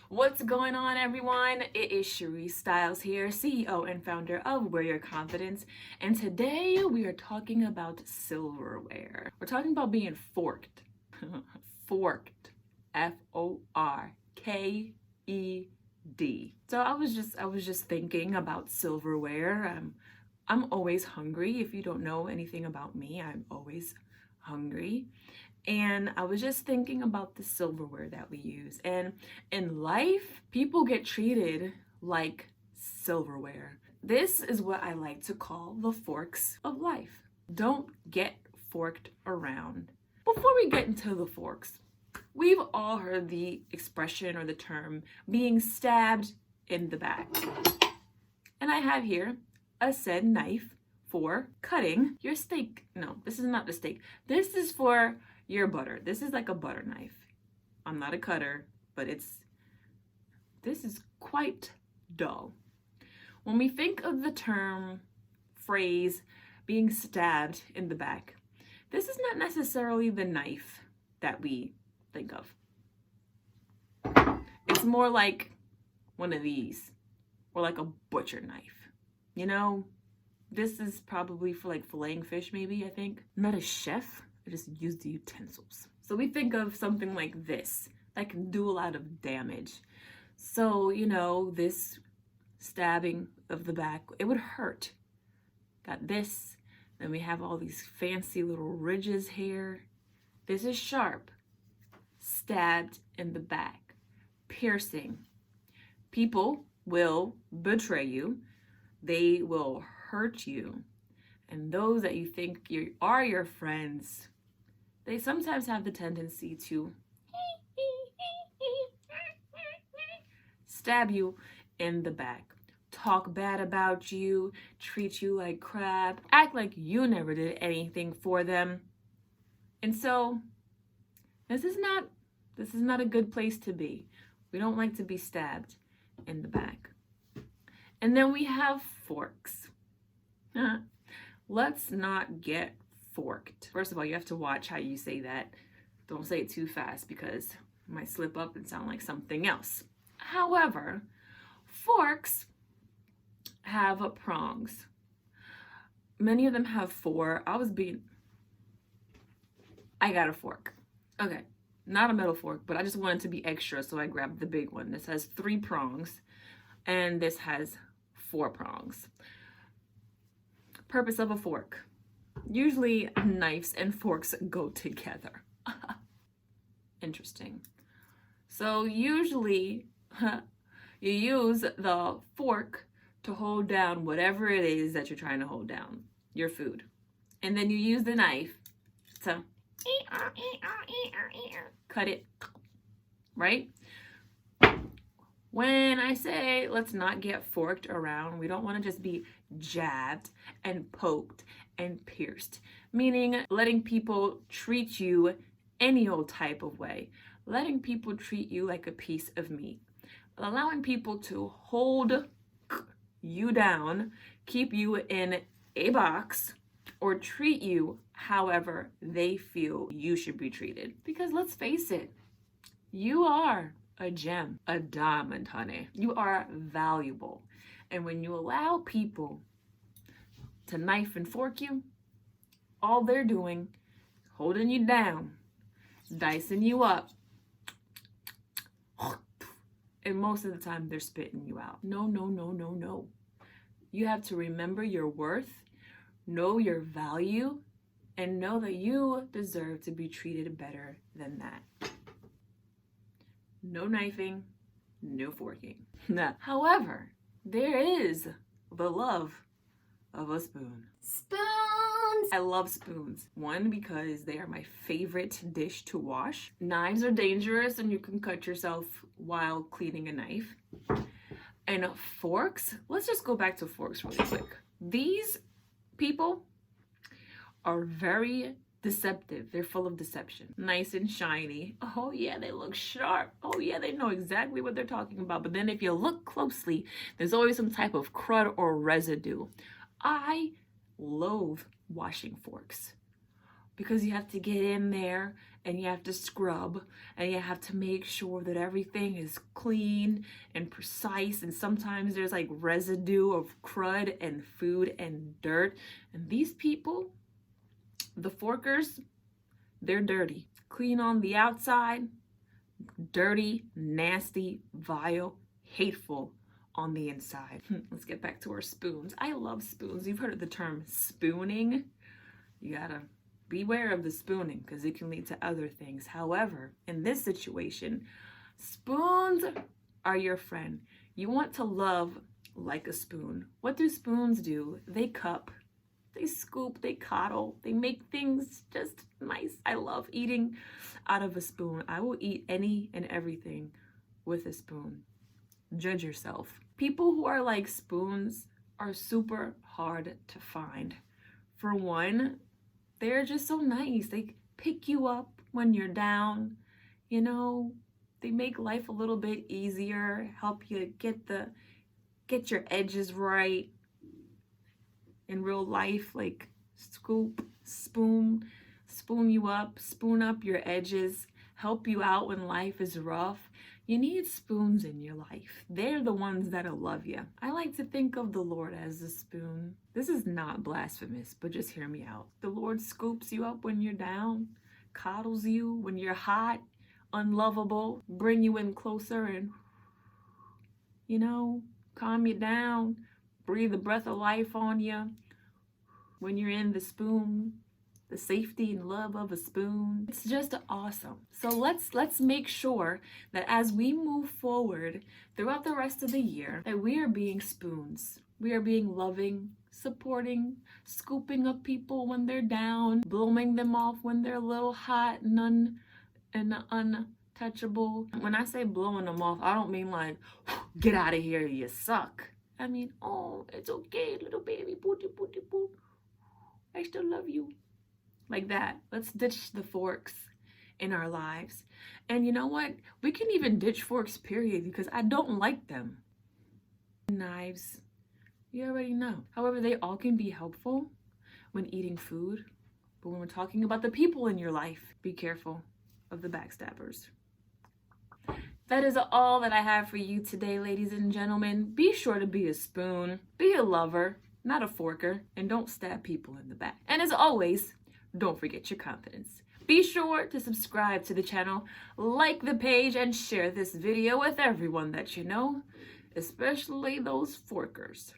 What's going on, everyone? It is Cherie Styles here, CEO and founder of Wear Your Confidence, and today we are talking about silverware. We're talking about being forked. Forked. F-O-R-K-E-D. So I was just thinking about silverware. I'm always hungry. If you don't know anything about me, I'm always hungry. And I was just thinking about the silverware that we use. And in life, people get treated like silverware. This is what I like to call the forks of life. Don't get forked around. Before we get into the forks, we've all heard the expression or the term being stabbed in the back. And I have here a said knife for cutting your steak. No, this is not the steak. This is for your butter. This is like a butter knife. I'm not a cutter, but this is quite dull. When we think of the term, phrase, being stabbed in the back, this is not necessarily the knife that we think of. It's more like one of these, or like a butcher knife. You know, this is probably for like filleting fish, maybe, I think. I'm not a chef. I just use the utensils. So we think of something like this that can do a lot of damage. So, you know, this stabbing of the back, it would hurt. Got this. Then we have all these fancy little ridges here. This is sharp. Stabbed in the back. Piercing. People will betray you. They will hurt you. And those that you think are your friends, they sometimes have the tendency to stab you in the back, talk bad about you, treat you like crap, act like you never did anything for them. And so this is not a good place to be. We don't like to be stabbed in the back. And then we have forks. Let's not get forked. First of all, you have to watch how you say that. Don't say it too fast because it might slip up and sound like something else. However, forks have prongs. Many of them have four. I got a fork. Okay, not a metal fork, but I just wanted to be extra, so I grabbed the big one. This has 3 prongs, and this has 4 prongs. Purpose of a fork. Usually knives and forks go together. Interesting. So usually you use the fork to hold down whatever it is that you're trying to hold down, your food. And then you use the knife to cut it, right? When I say let's not get forked around, we don't want to just be jabbed and poked and pierced, meaning letting people treat you any old type of way, letting people treat you like a piece of meat, allowing people to hold you down, keep you in a box, or treat you however they feel you should be treated. Because let's face it, you are a gem, a diamond, honey. You are valuable. And when you allow people to knife and fork you, all they're doing, holding you down, dicing you up, and most of the time they're spitting you out. No, no, no, no, no. You have to remember your worth, know your value, and know that you deserve to be treated better than that. No knifing, no forking. However, there is the love of a spoon. Spoons! I love spoons. One, because they are my favorite dish to wash. Knives are dangerous and you can cut yourself while cleaning a knife. And forks, let's just go back to forks really quick. These people are very deceptive. They're full of deception. Nice and shiny. Oh yeah, they look sharp. Oh yeah, they know exactly what they're talking about. But then if you look closely, there's always some type of crud or residue. I loathe washing forks because you have to get in there and you have to scrub, and you have to make sure that everything is clean and precise, and sometimes there's like residue of crud and food and dirt. And these people, the forkers, they're dirty. Clean on the outside, dirty, nasty, vile, hateful on the inside. Let's get back to our spoons. I love spoons. You've heard of the term spooning. You gotta beware of the spooning because it can lead to other things. However, in this situation, spoons are your friend. You want to love like a spoon. What do spoons do? They cup, they scoop, they coddle, they make things just nice. I love eating out of a spoon. I will eat any and everything with a spoon. Judge yourself. People who are like spoons are super hard to find. For one, they're just so nice. They pick you up when you're down. You know, they make life a little bit easier, help you get your edges right. In real life, like scoop, spoon you up, spoon up your edges, help you out when life is rough. You need spoons in your life. They're the ones that'll love you. I like to think of the Lord as a spoon. This is not blasphemous, but just hear me out. The Lord scoops you up when you're down, coddles you when you're hot, unlovable, bring you in closer and, you know, calm you down, breathe a breath of life on you. When you're in the spoon, the safety and love of a spoon. It's just awesome. So let's make sure that as we move forward throughout the rest of the year, that we are being spoons. We are being loving, supporting, scooping up people when they're down, blowing them off when they're a little hot and untouchable. When I say blowing them off, I don't mean like, get out of here, you suck. I mean, oh, it's okay, little baby, booty, booty, boo. I still love you. Like that. Let's ditch the forks in our lives. And you know what? We can even ditch forks, period, because I don't like them. Knives, you already know. However, they all can be helpful when eating food. But when we're talking about the people in your life, be careful of the backstabbers. That is all that I have for you today, ladies and gentlemen. Be sure to be a spoon, be a lover, not a forker, and don't stab people in the back. And as always, don't forget your confidence. Be sure to subscribe to the channel, like the page, and share this video with everyone that you know, especially those forkers.